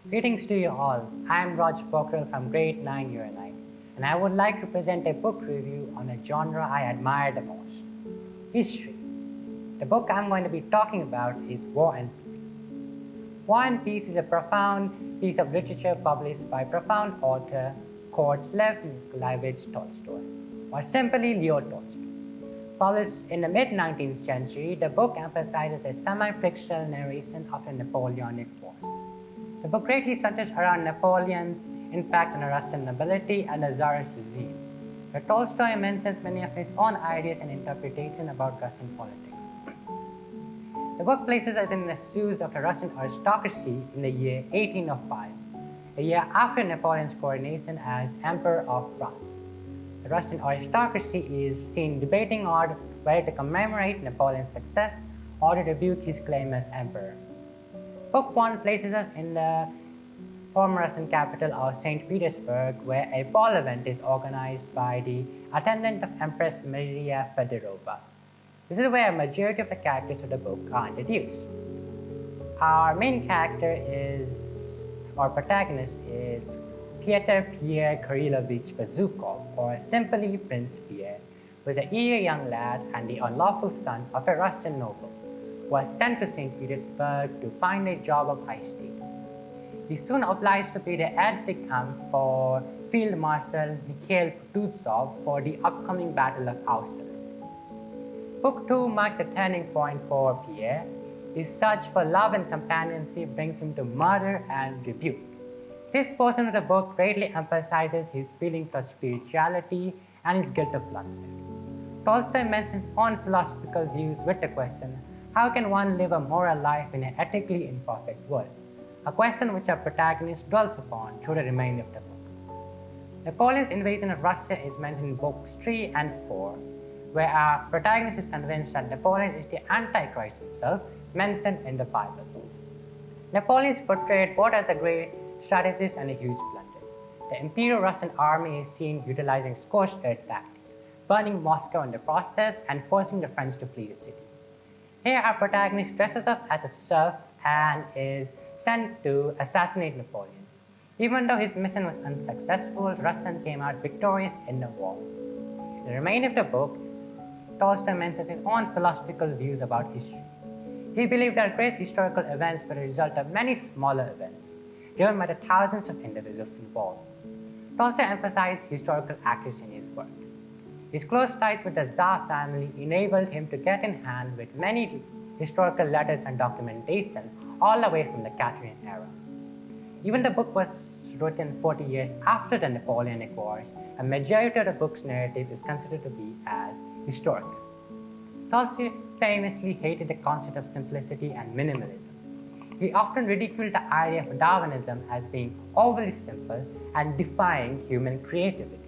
Greetings to you all. I am Roger Pokharel from grade 9 year 9, and I would like to present a book review on a genre I admire the most, history. The book I'm going to be talking about is War and Peace. War and Peace is a profound piece of literature published by profound author called Lev Nikolaevich Tolstoy, or simply Leo Tolsty. Published in the mid-19th century, the book emphasizes a semi-fictional narration of the Napoleonic Wars. The book greatly centers around Napoleon's impact on the Russian nobility and the Tsarist regime, where Tolstoy mentions many of his own ideas and interpretation about Russian politics. The book places us in the shoes of the Russian aristocracy in the year 1805, a year after Napoleon's coronation as Emperor of France. The Russian aristocracy is seen debating on whether to commemorate Napoleon's success or to rebuke his claim as emperor. Book 1 places us in the former Russian capital of St. Petersburg, where a ball event is organized by the attendant of Empress Maria Fedorova. This is where a majority of the characters of the book are introduced. Our main character or protagonist is Pyotr Pierre Kirillovich Bazukov, or simply Prince Pierre, who is an eager young lad and the unlawful son of a Russian noble, who was sent to St. Petersburg to find a job of high status. He soon obliged to be the aide-de-camp for Field Marshal Mikhail Kutuzov for the upcoming Battle of Austerlitz. Book 2 marks a turning point for Pierre. His search for love and companionship brings him to murder and rebuke. This portion of the book greatly emphasizes his feelings of spirituality and his guilt of bloodshed. Tolstoy mentions own philosophical views with the question, how can one live a moral life in an ethically imperfect world? A question which our protagonist dwells upon through the remainder of the book. Napoleon's invasion of Russia is mentioned in books 3 and 4, where our protagonist is convinced that Napoleon is the Antichrist himself mentioned in the Bible. Napoleon is portrayed both as a great strategist and a huge blunder. The Imperial Russian army is seen utilizing scorched earth tactics, burning Moscow in the process and forcing the French to flee the city. Here our protagonist dresses up as a serf and is sent to assassinate Napoleon. Even though his mission was unsuccessful, Russia came out victorious in the war. In the remainder of the book, Tolstoy mentions his own philosophical views about history. He believed that great historical events were the result of many smaller events, driven by the thousands of individuals involved. Tolstoy emphasized historical accuracy in his work. His close ties with the Tsar family enabled him to get in hand with many historical letters and documentation all the way from the Catherine era. Even the book was written 40 years after the Napoleonic Wars, a majority of the book's narrative is considered to be as historical. Tolstoy famously hated the concept of simplicity and minimalism. He often ridiculed the idea of Darwinism as being overly simple and defying human creativity,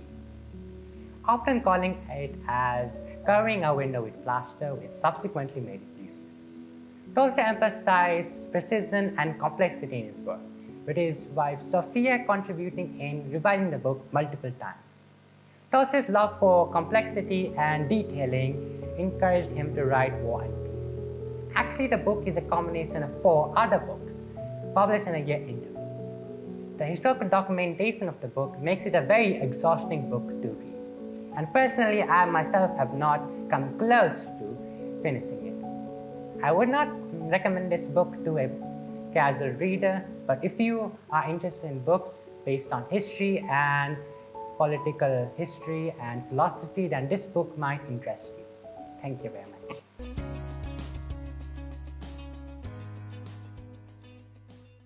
often calling it as covering a window with plaster, which subsequently made it useless. Tolstoy emphasized precision and complexity in his work, with his wife Sophia contributing in revising the book multiple times. Tolstoy's love for complexity and detailing encouraged him to write War and Peace. Actually, the book is a combination of 4 other books, published in a year interval. The historical documentation of the book makes it a very exhausting book to read. And personally, I myself have not come close to finishing it. I would not recommend this book to a casual reader, but if you are interested in books based on history and political history and philosophy, then this book might interest you. Thank you very much.